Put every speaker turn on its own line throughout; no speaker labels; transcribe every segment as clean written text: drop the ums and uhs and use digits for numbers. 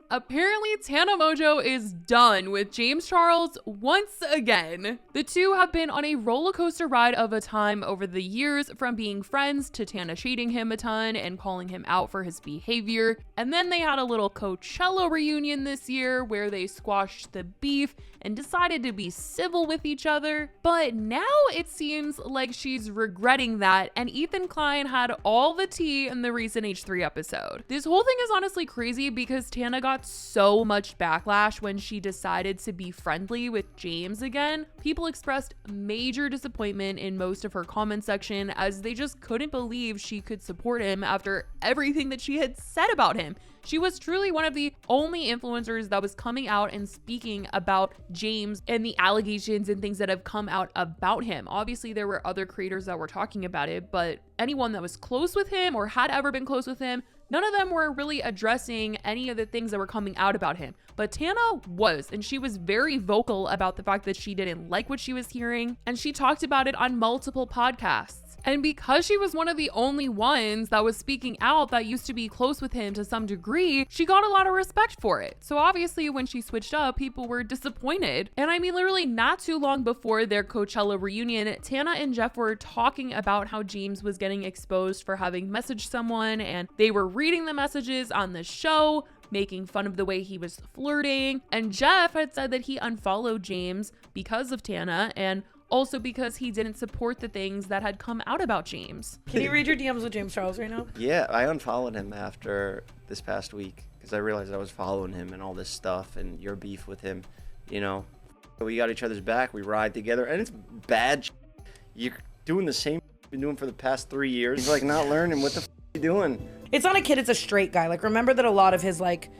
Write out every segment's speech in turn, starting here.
apparently Tana Mongeau is done with James Charles once again. The two have been on a roller coaster ride of a time over the years, from being friends to Tana shading him a ton and calling him out for his behavior. And then they had a little Coachella reunion this year where they squashed the beef and decided to be civil with each other. But now it seems like she's regretting that, and Ethan Klein had all the tea in the recent H3 episode. This whole thing is honestly crazy because Tana got so much backlash when she decided to be friendly with James again. People expressed major disappointment in most of her comment section, as they just couldn't believe she could support him after everything that she had said about him. She was truly one of the only influencers that was coming out and speaking about James and the allegations and things that have come out about him. Obviously, there were other creators that were talking about it, but anyone that was close with him or had ever been close with him, none of them were really addressing any of the things that were coming out about him. But Tana was, and she was very vocal about the fact that she didn't like what she was hearing, and she talked about it on multiple podcasts. And because she was one of the only ones that was speaking out that used to be close with him to some degree, she got a lot of respect for it. So obviously when she switched up, people were disappointed. And I mean, literally not too long before their Coachella reunion, Tana and Jeff were talking about how James was getting exposed for having messaged someone, and they were reading the messages on the show, making fun of the way he was flirting. And Jeff had said that he unfollowed James because of Tana, and also because he didn't support the things that had come out about James.
Can you read your DMs with James Charles right now?
Yeah, I unfollowed him after this past week because I realized I was following him and all this stuff and your beef with him, you know. We got each other's back, we ride together, and it's bad. You're doing the same you've been doing for the past 3 years. He's like not learning. What the are you doing?
It's not a kid, it's a straight guy. Like, remember that a lot of his like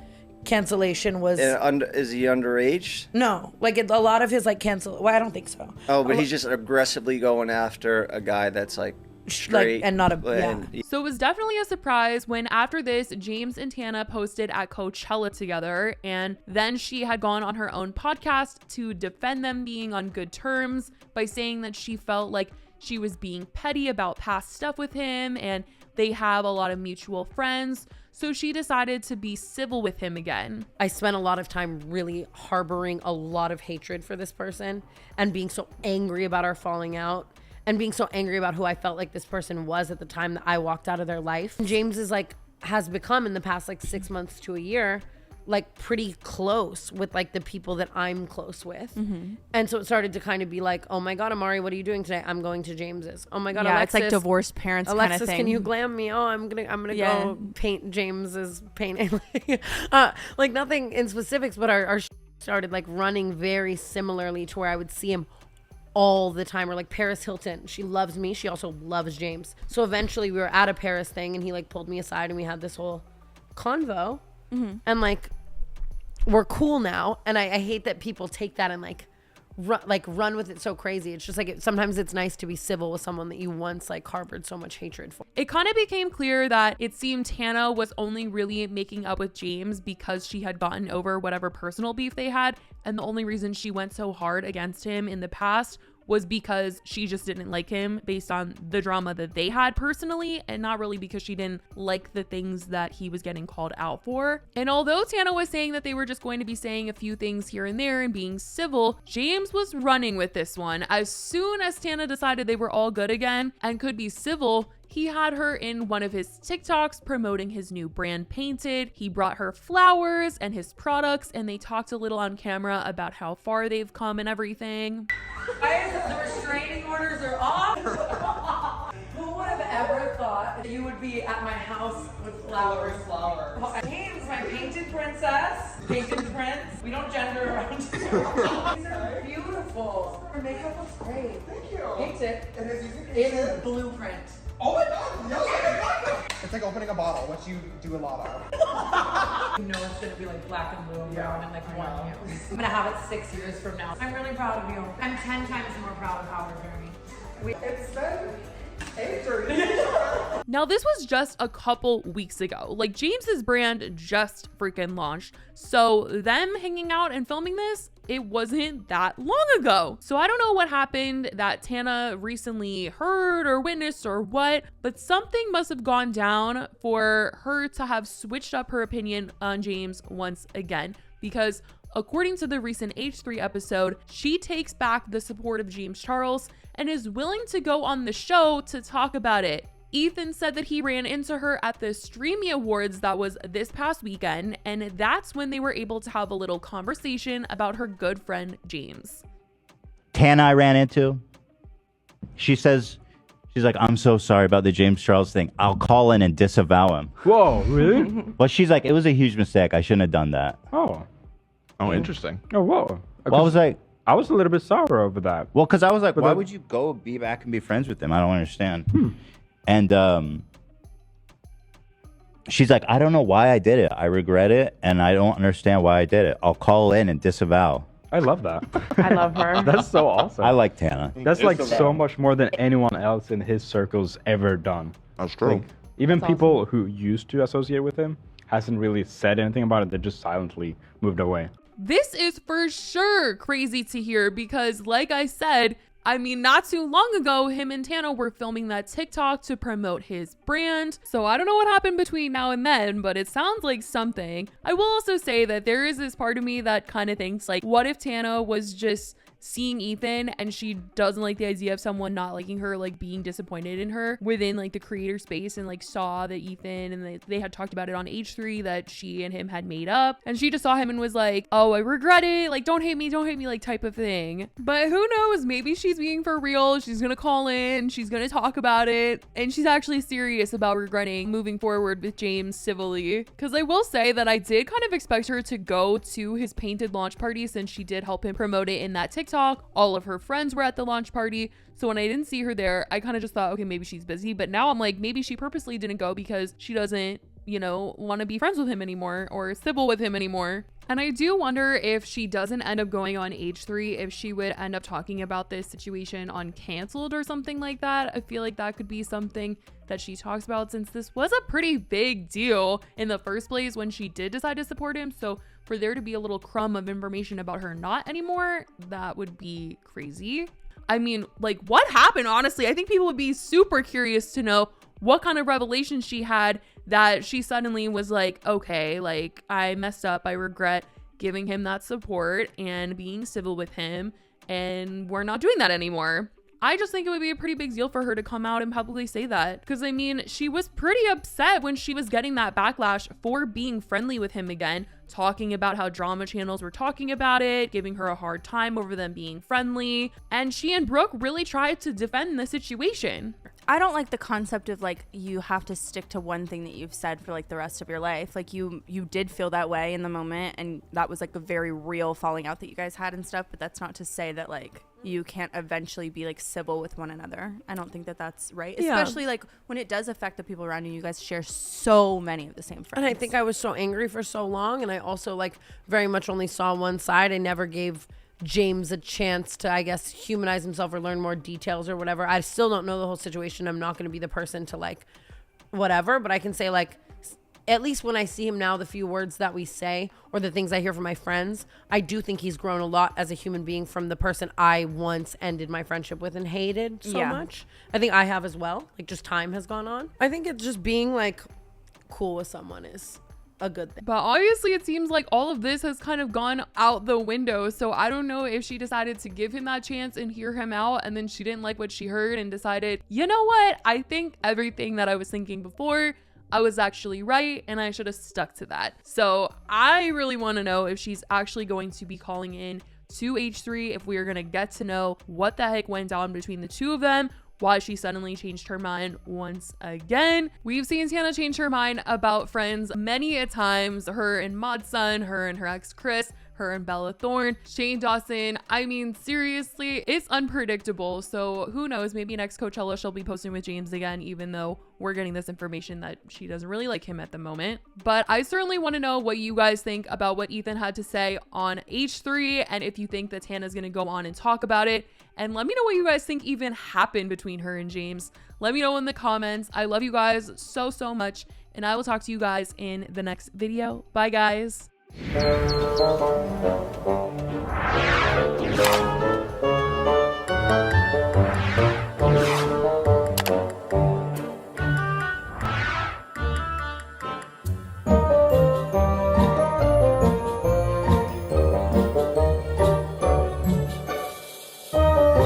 cancellation was
is he underage?
No, like a lot of his like well, I don't think so.
Oh, but he's just aggressively going after a guy that's like straight,
like, and not a yeah.
So it was definitely a surprise when after this James and Tana posted at Coachella together, and then she had gone on her own podcast to defend them being on good terms by saying that she felt like she was being petty about past stuff with him, and they have a lot of mutual friends. So she decided to be civil with him again.
I spent a lot of time really harboring a lot of hatred for this person and being so angry about our falling out and being so angry about who I felt like this person was at the time that I walked out of their life. James is like, has become in the past like 6 months to a year, like pretty close with like the people that I'm close with. Mm-hmm. And so it started to kind of be like, oh my God, Amari, what are you doing today? I'm going to James's. Oh my God,
yeah,
Alexis.
It's like divorced parents kind of thing.
Alexis, can you glam me? Oh, I'm gonna go paint James's painting. Like nothing in specifics, but our started like running very similarly to where I would see him all the time. Or like Paris Hilton, she loves me. She also loves James. So eventually we were at a Paris thing and he like pulled me aside and we had this whole convo. Mm-hmm. And like we're cool now, and I hate that people take that and like run with it so crazy. It's just like sometimes it's nice to be civil with someone that you once like harbored so much hatred for.
It kind of became clear that it seemed Tana was only really making up with James because she had gotten over whatever personal beef they had, and the only reason she went so hard against him in the past was because she just didn't like him based on the drama that they had personally, and not really because she didn't like the things that he was getting called out for. And although Tana was saying that they were just going to be saying a few things here and there and being civil, James was running with this one. As soon as Tana decided they were all good again and could be civil, he had her in one of his TikToks promoting his new brand Painted. He brought her flowers and his products, and they talked a little on camera about how far they've come and everything.
Guys, the restraining orders are off. Who would have ever thought that you would be at my house with flowers? James, my painted princess. Painted prince. We don't gender around. These are beautiful. Your makeup looks great.
Thank you.
Painted. It is blueprint.
Oh my God, no, it's like opening a bottle, which you do a lot of.
You know it's gonna be like black and blue and brown in like 1 year. I'm gonna have it 6 years from now. I'm really proud of you. I'm 10 times more proud of Howard Jeremy.
It's been
Now, this was just a couple weeks ago. Like, James's brand just freaking launched. So them hanging out and filming this, it wasn't that long ago. So I don't know what happened that Tana recently heard or witnessed or what, but something must have gone down for her to have switched up her opinion on James once again. Because according to the recent H3 episode, she takes back the support of James Charles and is willing to go on the show to talk about it. Ethan said that he ran into her at the Streamy Awards that was this past weekend, and that's when they were able to have a little conversation about her good friend James.
Tana I ran into, she's like, I'm so sorry about the James Charles thing. I'll call in and disavow him.
Whoa, really?
But she's like, it was a huge mistake. I shouldn't have done that.
Oh,
interesting.
oh, whoa.
Well, I was like,
I was a little bit sour over that.
well, because I was like,
But
why
that-
would you go be back and be friends with him? I don't understand. And she's like, I don't know why I did it. I regret it, and I don't understand why I did it. I'll call in and disavow.
I love that.
I love her.
That's so awesome.
I like Tana.
That's like so much more than anyone else in his circles ever done.
That's true.
Like, even people who used to associate with him hasn't really said anything about it. They just silently moved away.
This is for sure crazy to hear because, like I said, I mean, not too long ago, him and Tana were filming that TikTok to promote his brand. So I don't know what happened between now and then, but it sounds like something. I will also say that there is this part of me that kind of thinks, like, what if Tana was just seeing Ethan and she doesn't like the idea of someone not liking her, like being disappointed in her within like the creator space, and like saw that Ethan and they had talked about it on H3 that she and him had made up, and she just saw him and was like, oh, I regret it, like don't hate me, like type of thing. But who knows, maybe she's being for real. She's gonna call in, she's gonna talk about it, and she's actually serious about regretting moving forward with James civilly. Because I will say that I did kind of expect her to go to his painted launch party since she did help him promote it in that TikTok. All of her friends were at the launch party. So when I didn't see her there, I kind of just thought, okay, maybe she's busy. But now I'm like, maybe she purposely didn't go because she doesn't, you know, want to be friends with him anymore or civil with him anymore. And I do wonder if she doesn't end up going on H3, if she would end up talking about this situation on Canceled or something like that. I feel like that could be something that she talks about, since this was a pretty big deal in the first place when she did decide to support him. So for there to be a little crumb of information about her not anymore, that would be crazy. I mean, like, what happened? Honestly, I think people would be super curious to know what kind of revelation she had that she suddenly was like, okay, like I messed up. I regret giving him that support and being civil with him, and we're not doing that anymore. I just think it would be a pretty big deal for her to come out and publicly say that. Because, I mean, she was pretty upset when she was getting that backlash for being friendly with him again, talking about how drama channels were talking about it, giving her a hard time over them being friendly. And she and Brooke really tried to defend the situation.
I don't like the concept of like you have to stick to one thing that you've said for like the rest of your life. Like you did feel that way in the moment, and that was like a very real falling out that you guys had and stuff, but that's not to say that like you can't eventually be like civil with one another. I don't think that that's right.
Yeah.
Especially like when it does affect the people around you. You guys share so many of the same friends.
And I think I was so angry for so long, and I also like very much only saw one side. I never gave James a chance to, I guess, humanize himself or learn more details or whatever. I still don't know the whole situation. I'm not going to be the person to like whatever, but I can say like, at least when I see him now, the few words that we say or the things I hear from my friends, I do think he's grown a lot as a human being from the person I once ended my friendship with and hated so much. I think I have as well. Like, just time has gone on. I think it's just being like cool with someone is a good thing.
But obviously it seems like all of this has kind of gone out the window. So I don't know if she decided to give him that chance and hear him out, and then she didn't like what she heard and decided, you know what? I think everything that I was thinking before, I was actually right, and I should have stuck to that. So I really want to know if she's actually going to be calling in to H3, if we are going to get to know what the heck went down between the two of them, why she suddenly changed her mind once again. We've seen Tana change her mind about friends many a times, her and Mod's son, her and her ex Chris, her and Bella Thorne. Shane Dawson, I mean, seriously, it's unpredictable. So who knows? Maybe next Coachella she'll be posting with James again, even though we're getting this information that she doesn't really like him at the moment. But I certainly want to know what you guys think about what Ethan had to say on H3, and if you think that Tana's going to go on and talk about it. And let me know what you guys think even happened between her and James. Let me know in the comments. I love you guys so, so much. And I will talk to you guys in the next video. Bye, guys.